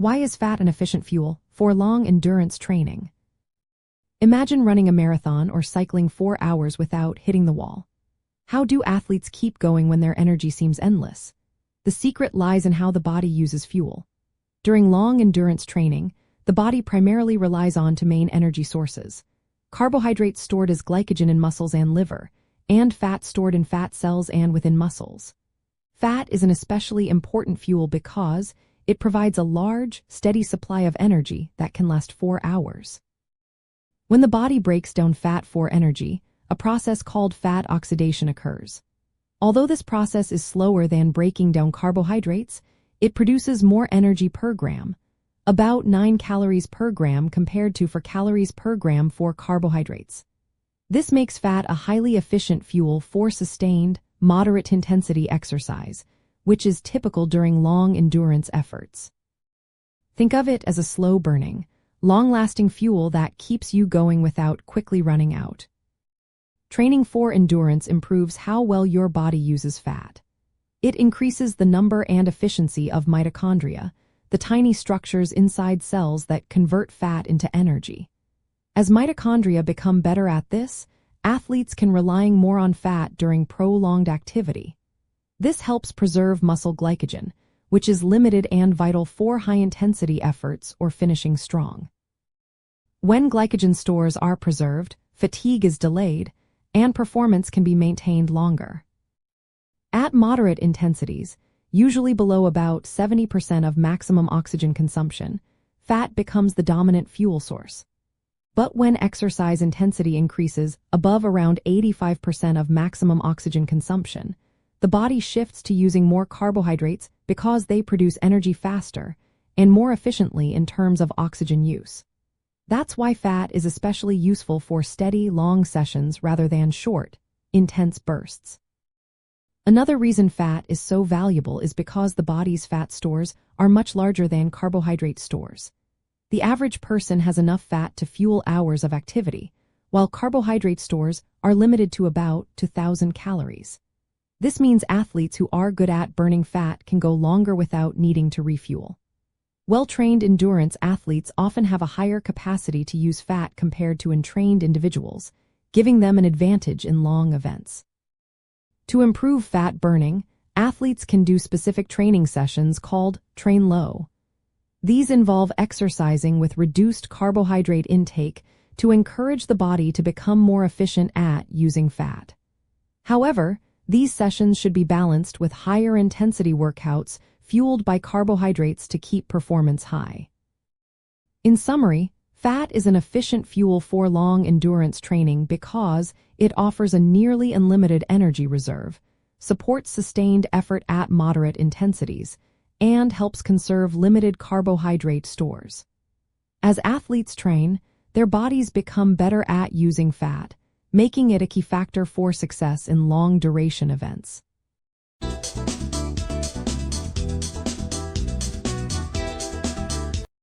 Why is fat an efficient fuel for long-endurance training? Imagine running a marathon or cycling 4 hours without hitting the wall. How do athletes keep going when their energy seems endless? The secret lies in how the body uses fuel. During long-endurance training, the body primarily relies on two main energy sources: carbohydrates stored as glycogen in muscles and liver, and fat stored in fat cells and within muscles. Fat is an especially important fuel because it provides a large, steady supply of energy that can last 4 hours. When the body breaks down fat for energy, a process called fat oxidation occurs. Although this process is slower than breaking down carbohydrates, it produces more energy per gram, about 9 calories per gram compared to 4 calories per gram for carbohydrates. This makes fat a highly efficient fuel for sustained, moderate-intensity exercise, which is typical during long-endurance efforts. Think of it as a slow-burning, long-lasting fuel that keeps you going without quickly running out. Training for endurance improves how well your body uses fat. It increases the number and efficiency of mitochondria, the tiny structures inside cells that convert fat into energy. As mitochondria become better at this, athletes can rely more on fat during prolonged activity. This helps preserve muscle glycogen, which is limited and vital for high-intensity efforts or finishing strong. When glycogen stores are preserved, fatigue is delayed, and performance can be maintained longer. At moderate intensities, usually below about 70% of maximum oxygen consumption, fat becomes the dominant fuel source. But when exercise intensity increases above around 85% of maximum oxygen consumption, the body shifts to using more carbohydrates because they produce energy faster and more efficiently in terms of oxygen use. That's why fat is especially useful for steady, long sessions rather than short, intense bursts. Another reason fat is so valuable is because the body's fat stores are much larger than carbohydrate stores. The average person has enough fat to fuel hours of activity, while carbohydrate stores are limited to about 2,000 calories. This means athletes who are good at burning fat can go longer without needing to refuel. Well-trained endurance athletes often have a higher capacity to use fat compared to untrained individuals, giving them an advantage in long events. To improve fat burning, athletes can do specific training sessions called train low. These involve exercising with reduced carbohydrate intake to encourage the body to become more efficient at using fat. However, these sessions should be balanced with higher intensity workouts fueled by carbohydrates to keep performance high. In summary, fat is an efficient fuel for long endurance training because it offers a nearly unlimited energy reserve, supports sustained effort at moderate intensities, and helps conserve limited carbohydrate stores. As athletes train, their bodies become better at using fat, making it a key factor for success in long-duration events.